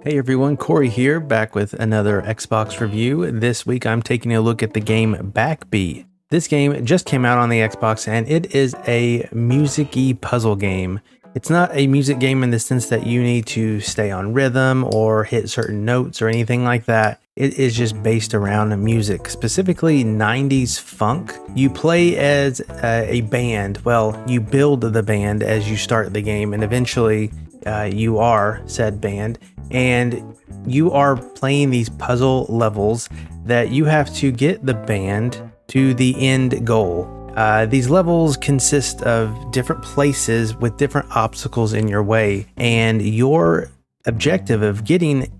Hey everyone, Corey here, back with another Xbox review. This week I'm taking a look at the game Backbeat. This game just came out on the Xbox and it is a music-y puzzle game. It's not a music game in the sense that you need to stay on rhythm or hit certain notes or anything like that. It is just based around music, specifically 90s funk. You play as a band. Well, you build the band as you start the game, and eventually you are said band, and you are playing these puzzle levels that you have to get the band to the end goal. These levels consist of different places with different obstacles in your way, and your objective of getting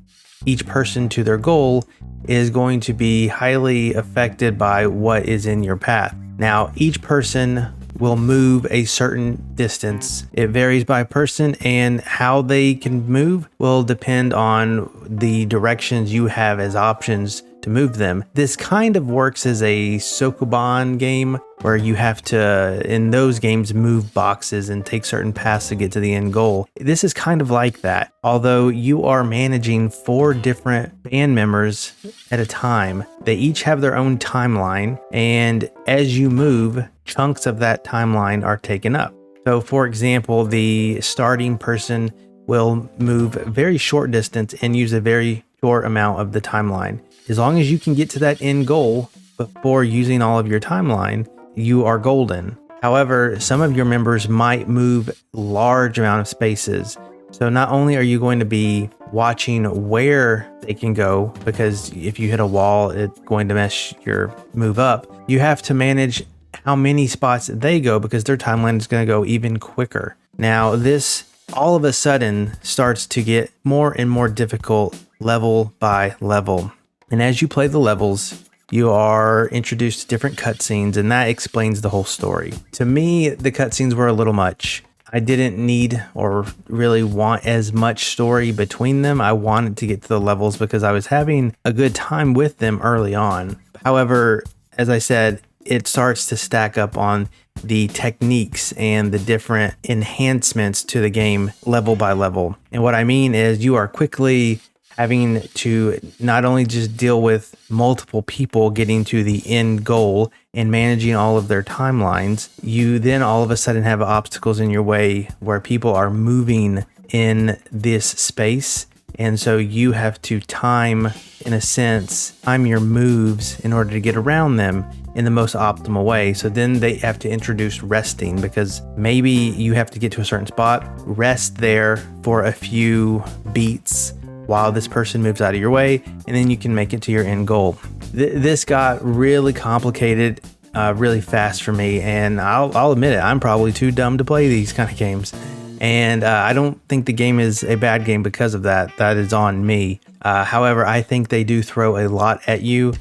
each person to their goal is going to be highly affected by what is in your path. Now, each person will move a certain distance. It varies by person, and how they can move will depend on the directions you have as options to move them. This kind of works as a Sokoban game where you have to, in those games, move boxes and take certain paths to get to the end goal. This is kind of like that, although you are managing 4 different band members at a time. They each have their own timeline, and as you move, chunks of that timeline are taken up. So for example, the starting person will move a very short distance and use a very short amount of the timeline. As long as you can get to that end goal before using all of your timeline, you are golden. However, some of your members might move large amount of spaces. So not only are you going to be watching where they can go, because if you hit a wall, it's going to mess your move up. You have to manage how many spots they go, because their timeline is going to go even quicker. Now, this all of a sudden starts to get more and more difficult level by level. And as you play the levels, you are introduced to different cutscenes, and that explains the whole story. To me, the cutscenes were a little much. I didn't need or really want as much story between them. I wanted to get to the levels because I was having a good time with them early on. However, as I said, it starts to stack up on the techniques and the different enhancements to the game level by level. And what I mean is you are quickly having to not only just deal with multiple people getting to the end goal and managing all of their timelines, you then all of a sudden have obstacles in your way where people are moving in this space. And so you have to time your moves in order to get around them in the most optimal way. So then they have to introduce resting, because maybe you have to get to a certain spot, rest there for a few beats while this person moves out of your way, and then you can make it to your end goal. This got really complicated really fast for me, and I'll admit it, I'm probably too dumb to play these kind of games. And I don't think the game is a bad game because of that. That is on me. However, I think they do throw a lot at you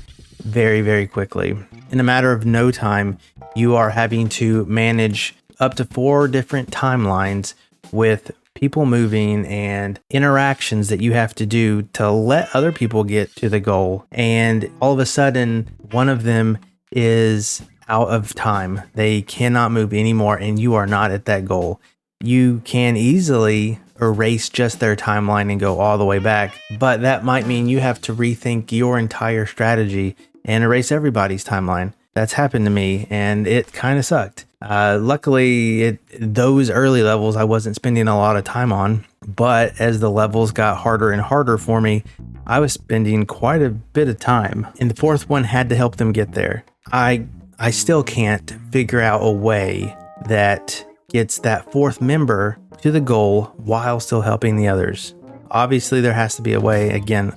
very, very quickly. In a matter of no time, you are having to manage up to 4 different timelines with people moving and interactions that you have to do to let other people get to the goal. And all of a sudden, one of them is out of time. They cannot move anymore, and you are not at that goal. You can easily erase just their timeline and go all the way back, but that might mean you have to rethink your entire strategy and erase everybody's timeline. That's happened to me, and it kind of sucked. Luckily, those early levels I wasn't spending a lot of time on, but as the levels got harder and harder for me, I was spending quite a bit of time, and the 4th one had to help them get there. I still can't figure out a way that gets that 4th member to the goal while still helping the others. Obviously, there has to be a way. Again,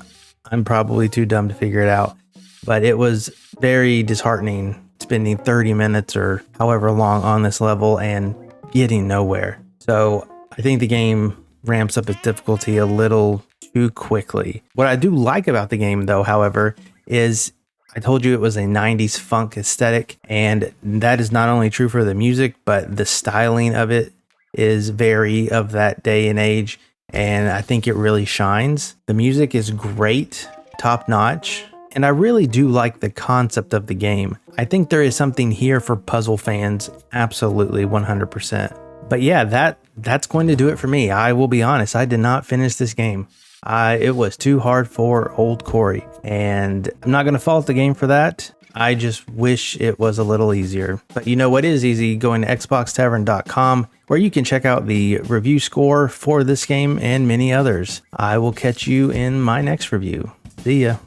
I'm probably too dumb to figure it out, but it was very disheartening spending 30 minutes or however long on this level and getting nowhere. So I think the game ramps up its difficulty a little too quickly. What I do like about the game, though, however, is I told you it was a 90s funk aesthetic, and that is not only true for the music, but the styling of it is very of that day and age, and I think it really shines. The music is great, top notch, and I really do like the concept of the game. I think there is something here for puzzle fans, absolutely 100%. But yeah, that's going to do it for me. I will be honest, I did not finish this game. It was too hard for old Corey, and I'm not going to fault the game for that. I just wish it was a little easier. But you know what is easy? Going to xboxtavern.com, where you can check out the review score for this game and many others. I will catch you in my next review. See ya.